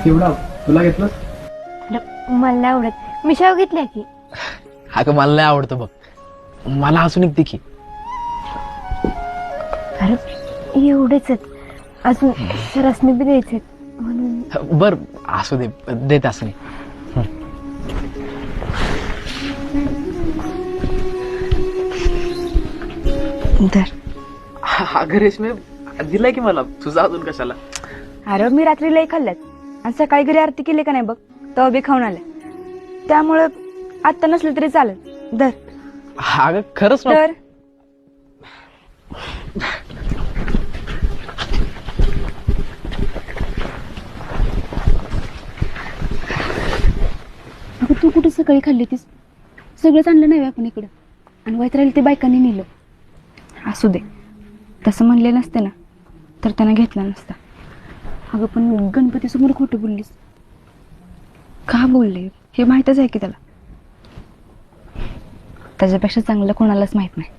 एवढा तुला घेतलं? मला नाही आवडत. मी शेव घेतल्या की. अगं मला नाही आवडतं बघ. मला अजून एक दे की. अरे एवढेच अजून सरसने बी द्यायचे म्हणून. बर असू दे, देत असं नाही. धर. अगं रेशमे, दिलाय की मला, तुझा अजून कशाला? अरे मी रात्री लई खाल्ल्यात आणि सकाळी घरी आरती केली का नाही बघ, तेव्हा बी खाऊन आल्या. त्यामुळं आत्ता नसलं तरी चालेल. धर अगं खरंच ना. धर. अगं तू कुठे सकाळी खाल्ली तीस? सगळंच आणलं नाही आपण इकडं आणि वाईट राहिलं ते बायकांनी नेलं. असू दे, तसं म्हणले नसते ना तर त्यानं घेतला नसता. अगं पण गणपतीसमोर खोटं बोललीस का? बोलले हे माहीतच आहे की त्याला. त्याच्यापेक्षा चांगलं कोणालाच माहित नाही.